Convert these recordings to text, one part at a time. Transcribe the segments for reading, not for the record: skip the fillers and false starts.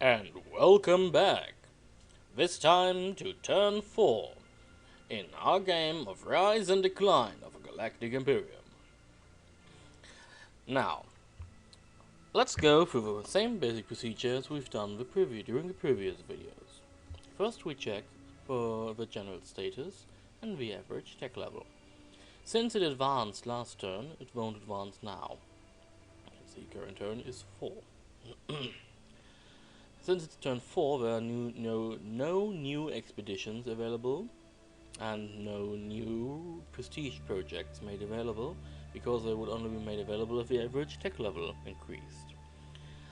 And welcome back, this time to turn 4, in our game of Rise and Decline of a Galactic Imperium. Now, let's go through the same basic procedures we've done during the previous videos. First we check for the general status and the average tech level. Since it advanced last turn, it won't advance now. As the current turn is 4. Since it's turn 4, there are no new expeditions available and no new prestige projects made available, because they would only be made available if the average tech level increased.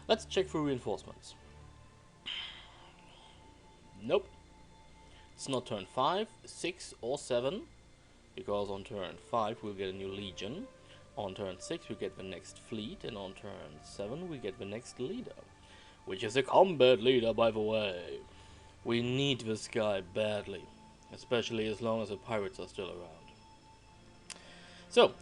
Let's check for reinforcements. Nope. It's not turn 5, 6 or 7, because on turn 5 we'll get a new legion, on turn 6 we get the next fleet, and on turn 7 we get the next leader. Which is a combat leader, by the way. We need this guy badly, especially as long as the pirates are still around. So,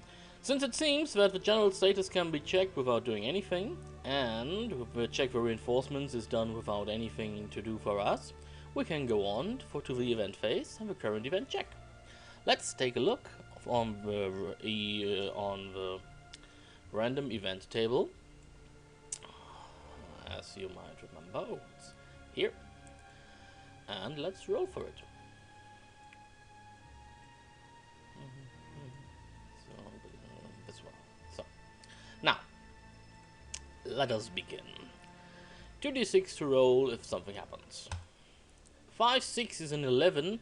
since it seems that the general status can be checked without doing anything, and the check for reinforcements is done without anything to do for us, we can go on to the event phase and the current event check. Let's take a look on the random event table. As you might remember, it's here. And let's roll for it. So, this one. So, now, let us begin. 2d6 to roll if something happens. 5, 6 is an 11.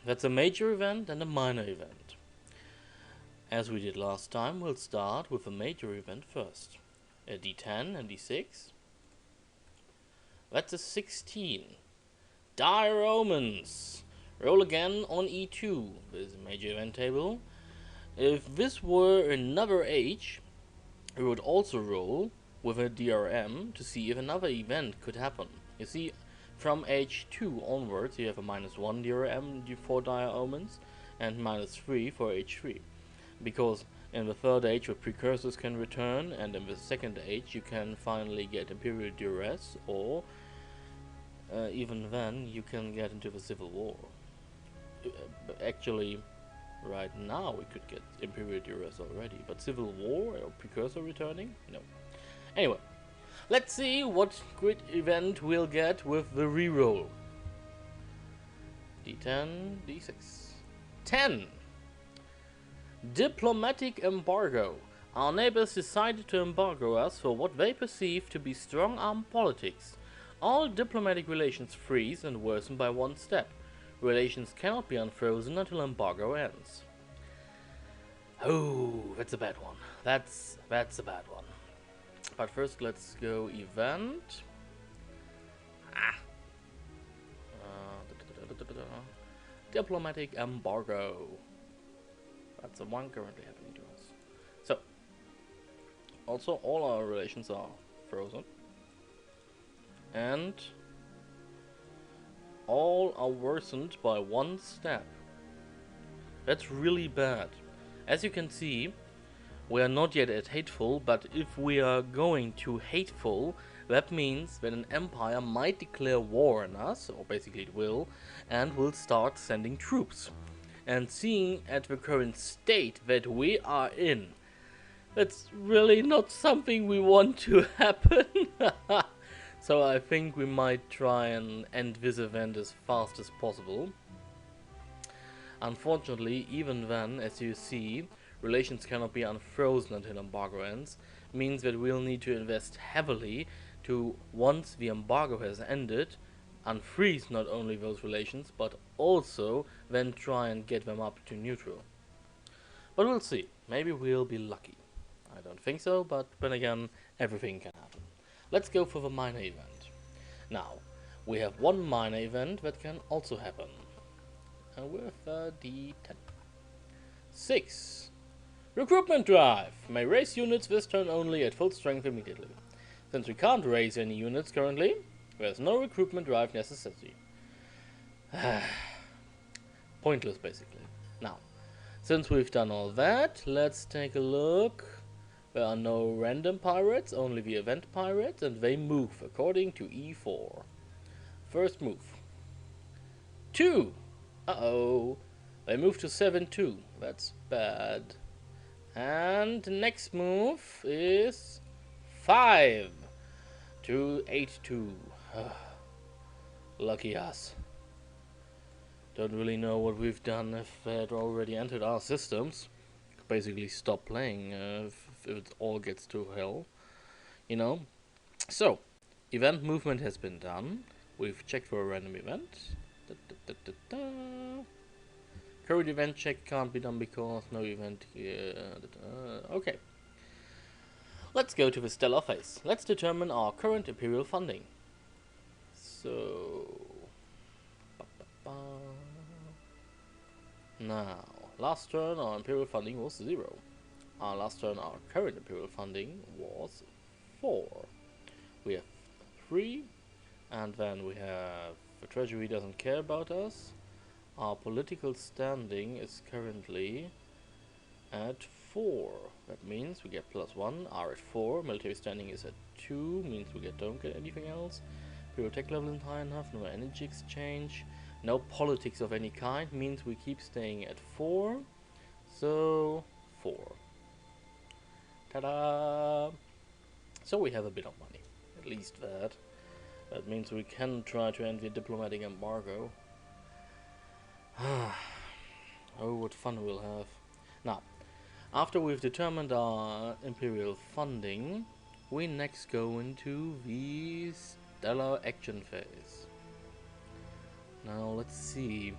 That's a major event and a minor event. As we did last time, we'll start with a major event first. A d10 and d6. That's a 16. Dire Omens. Roll again on e2. This is a major event table. If this were another age, we would also roll with a DRM to see if another event could happen. You see, from age 2 onwards, you have a -1 DRM for Dire Omens and -3 for age 3. Because in the third age, the precursors can return, and in the second age, you can finally get Imperial Duress, or even then, you can get into the Civil War. Actually, right now, we could get Imperial Duress already, but Civil War or Precursor returning? No. Anyway, let's see what great event we'll get with the reroll. D10, D6. 10! Diplomatic embargo. Our neighbors decided to embargo us for what they perceive to be strong-arm politics. All diplomatic relations freeze and worsen by one step. Relations cannot be unfrozen until embargo ends. Oh, that's a bad one. That's a bad one. But first, let's go event. Diplomatic embargo. That's the one currently happening to us. So, also all our relations are frozen. And all are worsened by one step. That's really bad. As you can see, we are not yet at hateful, but if we are going to hateful, that means that an empire might declare war on us, or basically it will, and will start sending troops. And seeing at the current state that we are in, that's really not something we want to happen. So I think we might try and end this event as fast as possible. Unfortunately, even then, as you see, relations cannot be unfrozen until embargo ends, means that we'll need to invest heavily to, once the embargo has ended, unfreeze not only those relations, but also then try and get them up to neutral. But we'll see. Maybe we'll be lucky. I don't think so, but then again, everything can happen. Let's go for the minor event. Now, we have one minor event that can also happen. And with a d10. 6. Recruitment drive. May raise units this turn only at full strength immediately. Since we can't raise any units currently, there's no recruitment drive necessity. Pointless, basically. Now, since we've done all that, let's take a look There are no random pirates, only the event pirates, and they move according to E4. First move. 2! Uh-oh. They move to 7-2. That's bad. And next move is 5 to 8-2. Lucky us. Don't really know what we've done if they had already entered our systems. Basically stop playing if it all gets to hell. You know? So, event movement has been done. We've checked for a random event. Da, da, da, da, da. Current event check can't be done because no event here. Okay. Let's go to the stellar phase. Let's determine our current Imperial funding. So... Now, last turn our Imperial funding was 0. Our last turn our current Imperial funding was 4. We have 3, and then we have the treasury doesn't care about us. Our political standing is currently at 4. That means we get +1. Are at 4. Military standing is at 2. Means we don't get anything else. Imperial tech level isn't high enough. No energy exchange. No politics of any kind. Means we keep staying at 4. So 4. Ta-da! So we have a bit of money. At least that. That means we can try to end the diplomatic embargo. Oh, what fun we'll have. Now, after we've determined our Imperial funding, we next go into the stellar action phase. Now, let's see.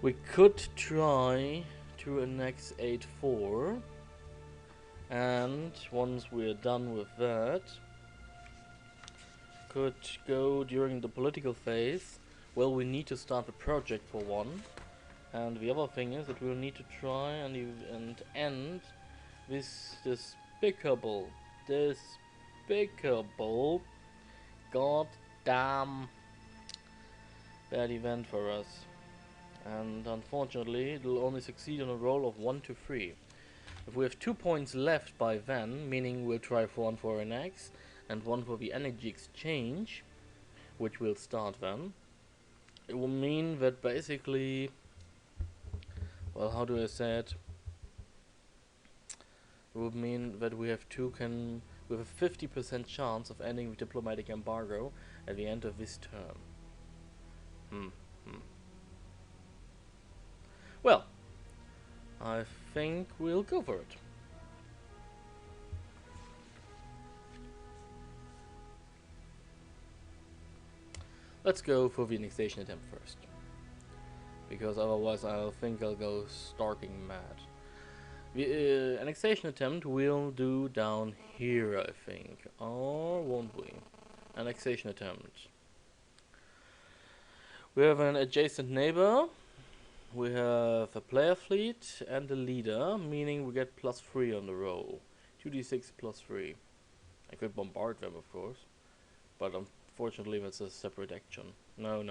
We could try to annex 8-4, and once we're done with that, could go during the political phase. Well, we need to start the project for one, and the other thing is that we'll need to try and end this despicable, goddamn bad event for us. And unfortunately, it'll only succeed on a roll of 1 to 3. If we have 2 points left by then, meaning we'll try for 1 for an X and 1 for the energy exchange, which will start then. It will mean that basically, well, how do I say it? It would mean that we have with a 50% chance of ending the diplomatic embargo at the end of this term. Well, I think we'll go for it. Let's go for the annexation attempt first, because otherwise I think I'll go starking mad. The annexation attempt we'll do down here, I think, or won't we? Annexation attempt. We have an adjacent neighbor, we have a player fleet and a leader, meaning we get +3 on the roll. 2d6 +3. I could bombard them, of course, but unfortunately that's a separate action. No.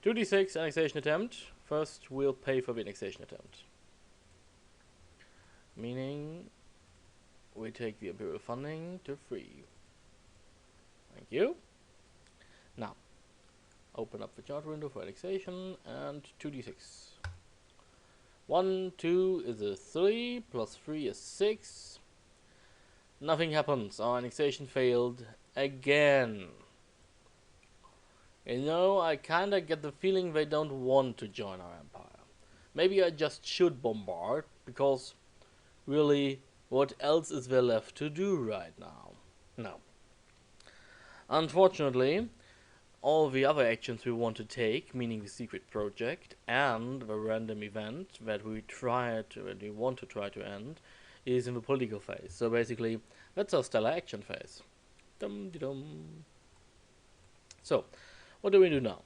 2d6 annexation attempt. First we'll pay for the annexation attempt. Meaning we take the Imperial funding to 3. Thank you. Now, open up the charter window for annexation and 2d6. 1, 2 is a 3, +3 is 6. Nothing happens. Our annexation failed again. You know, I kinda get the feeling they don't want to join our empire. Maybe I just should bombard, because really, what else is there left to do right now? No. Unfortunately, all the other actions we want to take, meaning the secret project and the random event that we want to try to end, is in the political phase. So basically, that's our stellar action phase. Dum-de-dum. So, what do we do now?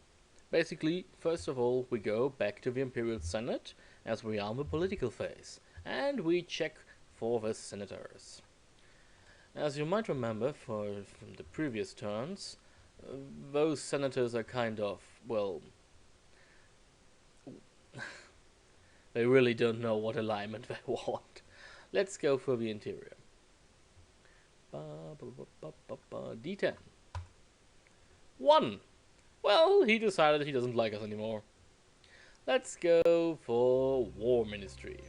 Basically, first of all, we go back to the Imperial Senate, as we are in the political phase, and we check for the senators. As you might remember from the previous turns, those senators are kind of, well, they really don't know what alignment they want. Let's go for the interior. D10. 1. Well, he decided he doesn't like us anymore. Let's go for War Ministry.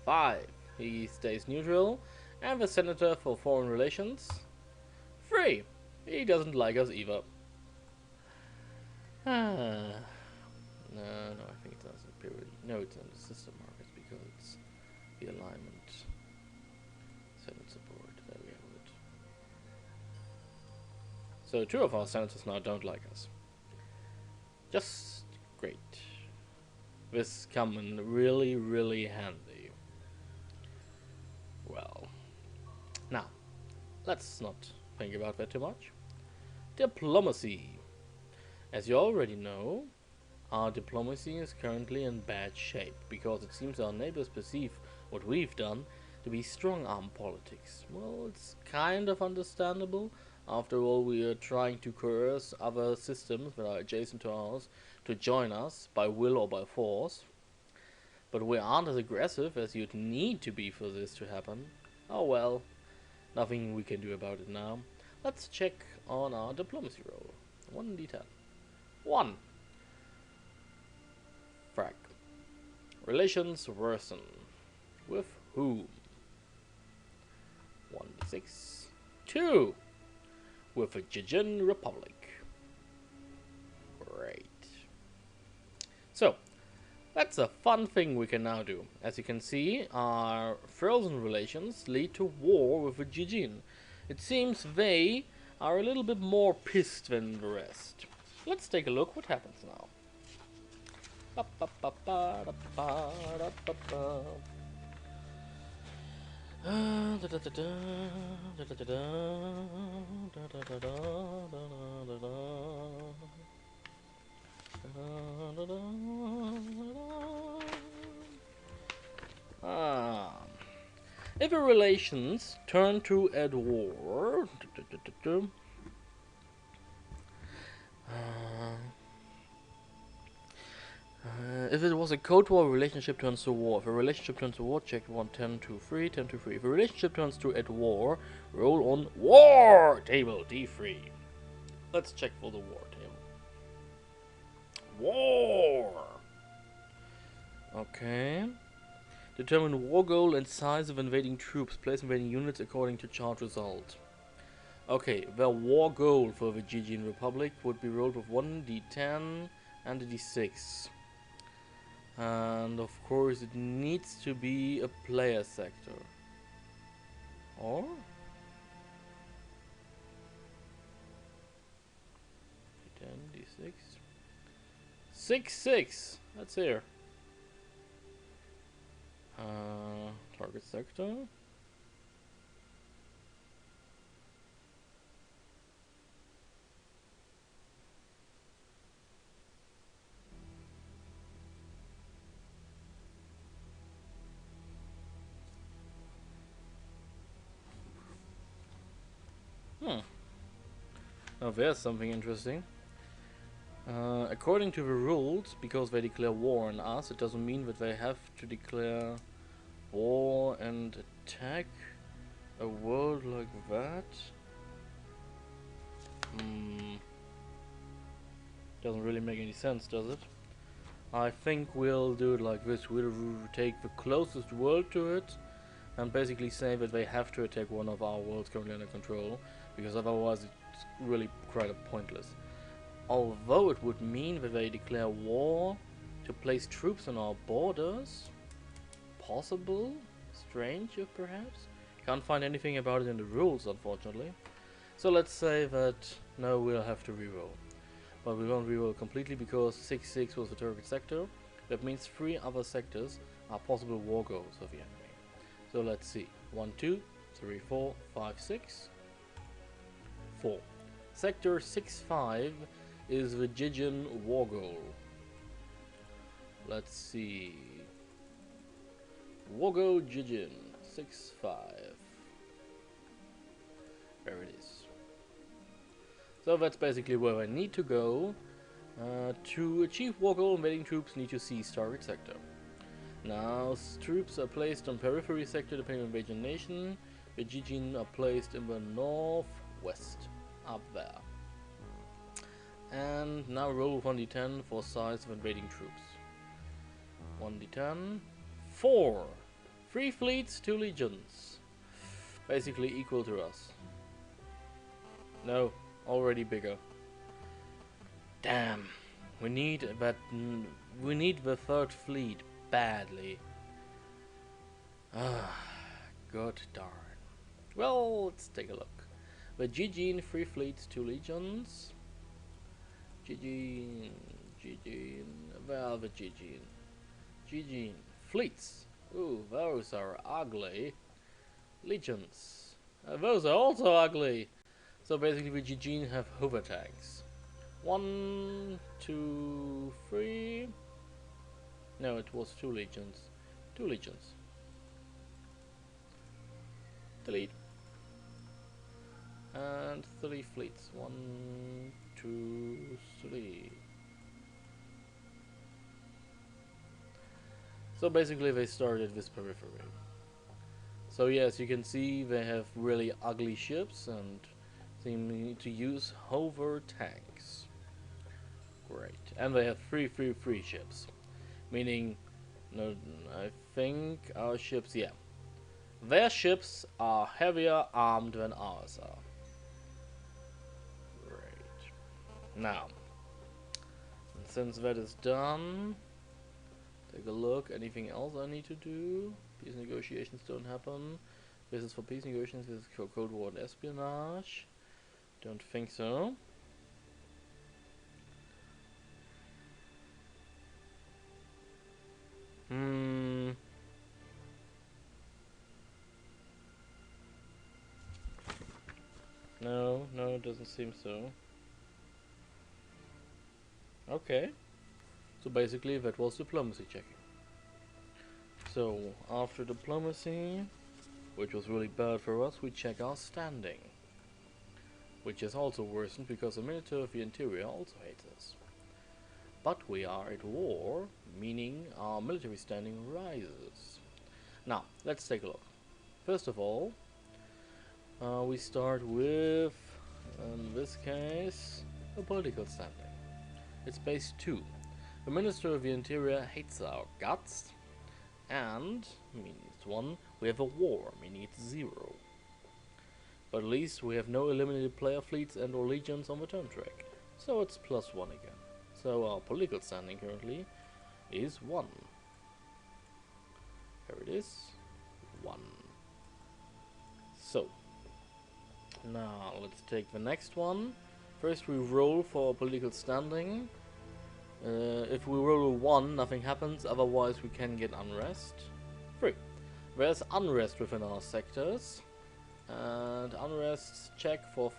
5. He stays neutral. And the Senator for Foreign Relations. 3. He doesn't like us either. No, I think it's not superiority. No, it's not the system markets because it's the alignment. Senate support. There we have it. So 2 of our senators now don't like us. Just great. This come in really, really handy. Well, now let's not think about that too much. Diplomacy. As you already know, our diplomacy is currently in bad shape because it seems our neighbors perceive what we've done to be strong-arm politics. Well, it's kind of understandable. After all, we are trying to coerce other systems that are adjacent to ours to join us by will or by force. But we aren't as aggressive as you'd need to be for this to happen. Oh well, nothing we can do about it now. Let's check on our diplomacy roll. 1d10. 1. Frag. Relations worsen. With whom? 1d6. 2. With the Jijin Republic. Great. So, that's a fun thing we can now do. As you can see, our frozen relations lead to war with the Jijin. It seems they are a little bit more pissed than the rest. Let's take a look what happens now. If the relations turn to at war, if it was a Cold War, relationship turns to war. If a relationship turns to war, check 1, 10 to 3, 10 to 3. If a relationship turns to at war, roll on war table D3. Let's check for the war table. War. Okay. Determine war goal and size of invading troops. Place invading units according to chart result. Okay, the war goal for the Jijin Republic would be rolled with 1d10 and a d6. And of course it needs to be a player sector. Or? D10, d6. 6-6! That's here. Target sector. Now there's something interesting. According to the rules, because they declare war on us, it doesn't mean that they have to declare war and attack a world like that. Doesn't really make any sense, does it? I think we'll do it like this. We'll take the closest world to it and basically say that they have to attack one of our worlds currently under control, because otherwise it's really quite pointless. Although it would mean that they declare war to place troops on our borders. Possible? Strange, if perhaps? Can't find anything about it in the rules, unfortunately. So let's say that no, we'll have to reroll. But we won't reroll completely because 6-6 was the target sector. That means 3 other sectors are possible war goals of the enemy. So let's see. 1, 2, 3, 4, 5, 6. 4. Sector 6-5 is the Jijin war goal. Let's see. War goal Jijin 6-5. There it is. So that's basically where I need to go. To achieve war goal, invading troops need to seize target sector. Now, troops are placed on periphery sector depending on invasion nation. The Gigin are placed in the northwest, up there. And now roll 1d10 for size of invading troops. 1d10. 4. 3 fleets, 2 legions. Basically equal to us. No, already bigger. Damn. We need that. We need the 3rd fleet badly. Ah, god darn. Well, let's take a look. The Gigin, 3 fleets, 2 legions. Gigin, where are the Gigin? Gigin, fleets. Ooh, those are ugly. Legions. Those are also ugly. So basically the Gigin have hover tanks. 1, 2, 3. No, it was 2 legions. 2 legions. Delete. And 3 fleets. 1, 2, 3. So basically they started this periphery. So yes, you can see they have really ugly ships and seem to use hover tanks. Great. And they have 3 ships. Meaning, no, I think our ships, yeah. Their ships are heavier armed than ours are. Great. Now, since that is done, take a look. Anything else I need to do? Peace negotiations don't happen. This is for peace negotiations. This is for Cold War and espionage. Don't think so. No, it doesn't seem so. Okay. So basically that was diplomacy checking. So after diplomacy, which was really bad for us, we check our standing. Which is also worsened because the military of the interior also hates us. But we are at war, meaning our military standing rises. Now, let's take a look. First of all, we start with, in this case, a political standing. It's base 2. The Minister of the Interior hates our guts, and, meaning it's 1, we have a war, meaning it's 0. But at least we have no eliminated player fleets and or legions on the turn track, so it's +1 again. So our political standing currently is 1. Here it is, 1. So, now let's take the next one. First we roll for our political standing. If we roll a 1, nothing happens, otherwise we can get unrest. 3. There's unrest within our sectors. And unrest check for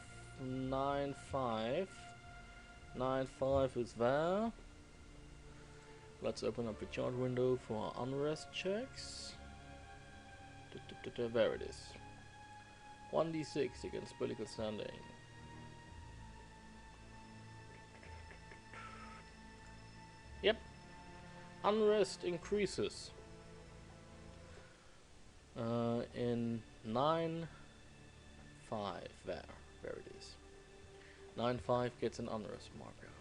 9-5. 9-5 is there. Let's open up the chart window for our unrest checks. There it is. 1d6 against political standing. Yep. Unrest increases. In 9-5 there it is. 9-5 gets an unrest marker.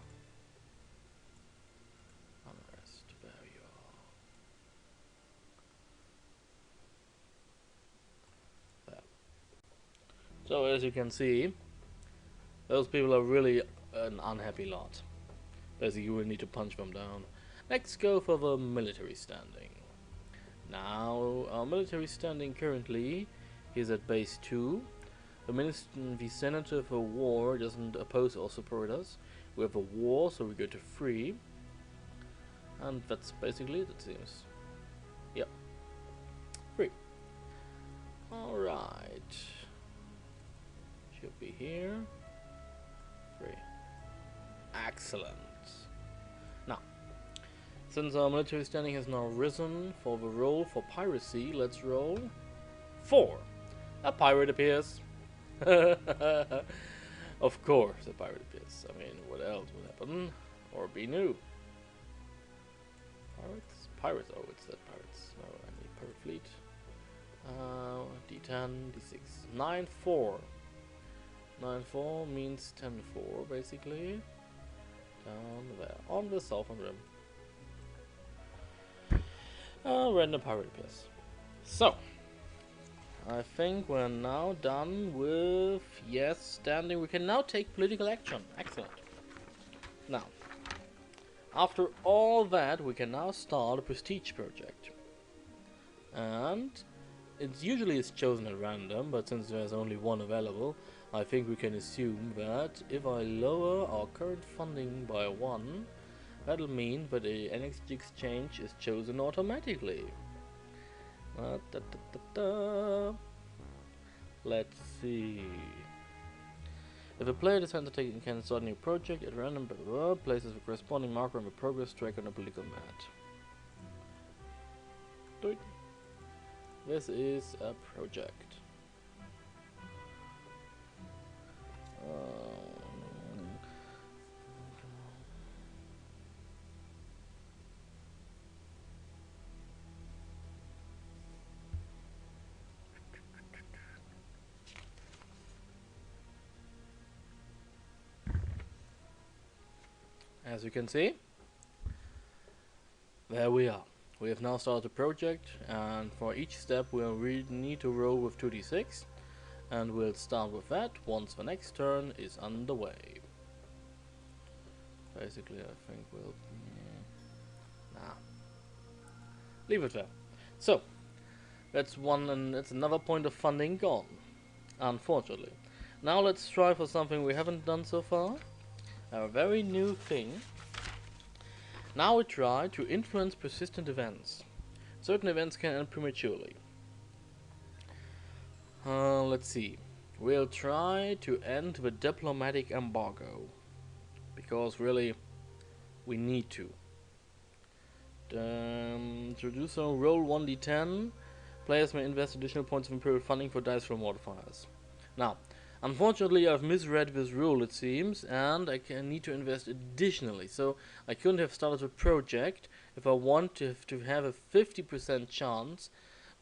Unrest, there you are. There. So as you can see, those people are really an unhappy lot. Basically you will need to punch them down. Next go for the military standing. Now our military standing currently is at base 2. The Senator for war doesn't oppose or support us. We have a war, so we go to 3. And that's basically it seems. Yep. 3. Alright. Should be here. 3. Excellent. Now, since our military standing has now risen for the roll for piracy, let's roll 4. A pirate appears. Of course a pirate appears. I mean, what else would happen? Or be new? Pirates? pirates. Oh, it's that pirates. No, I need pirate fleet. D10, D6. 9-4. 9-4 means 10-4, basically. Down there, on the southern rim. Random pirate appears. So, I think we're now done with yes standing. We can now take political action. Excellent. Now, after all that, we can now start a prestige project. And it usually is chosen at random, but since there's only one available, I think we can assume that if I lower our current funding by 1, that'll mean that the energy exchange is chosen automatically. Let's see. If a player decides to take, can start a new project at random, places the corresponding marker on the progress track on the political mat. Do it. This is a project. As you can see, there we are. We have now started the project, and for each step we'll need to roll with 2d6, and we'll start with that once the next turn is underway. Basically, I think we'll... leave it there. So, that's one, and that's another point of funding gone, unfortunately. Now let's try for something we haven't done so far. A very new thing. Now we try to influence persistent events. Certain events can end prematurely. Let's see. We'll try to end the diplomatic embargo. Because really, we need to. To do so, roll 1d10. Players may invest additional points of imperial funding for dice roll modifiers. Now, unfortunately, I've misread this rule, it seems, and I need to invest additionally. So I couldn't have started a project if I want to have a 50% chance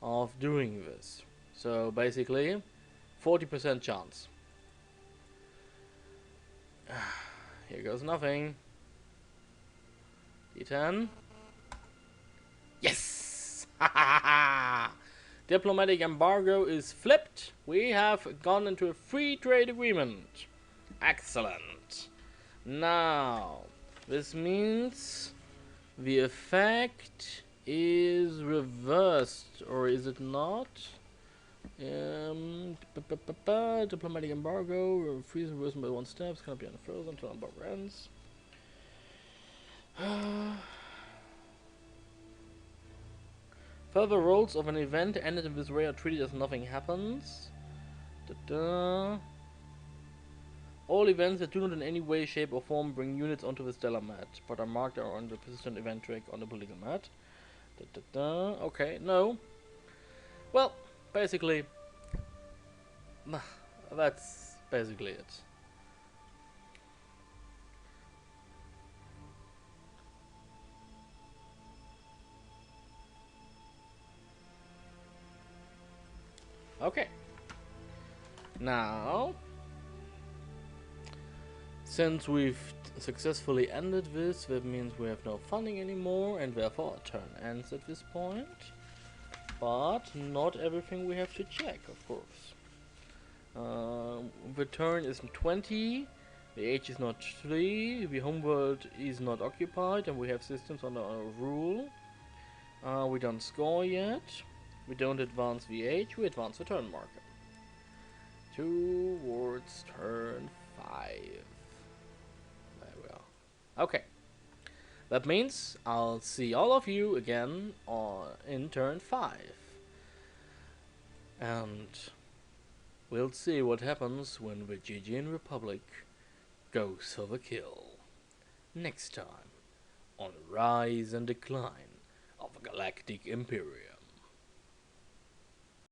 of doing this. So basically, 40% chance. Here goes nothing. D10. Yes! Diplomatic embargo is flipped. We have gone into a free trade agreement. Excellent. Now, this means the effect is reversed, or is it not? Diplomatic embargo, freeze and reverse by 1 step, cannot be unfrozen until embargo ends. Further rolls of an event ended in this way are treated as nothing happens. All events that do not in any way, shape or form bring units onto the stellar mat, but are marked on the persistent event track on the political mat. Okay, no. Well, basically, that's basically it. Okay. Now, since we've successfully ended this, that means we have no funding anymore, and therefore our turn ends at this point. But not everything we have to check, of course. The turn is 20, the age is not 3, the homeworld is not occupied, and we have systems under our rule. We don't score yet. We don't advance the age, we advance the turn marker. Towards turn 5. There we are. Okay. That means I'll see all of you again in turn 5. And we'll see what happens when the Gigian Republic goes for the kill. Next time on Rise and Decline of the Galactic Imperium.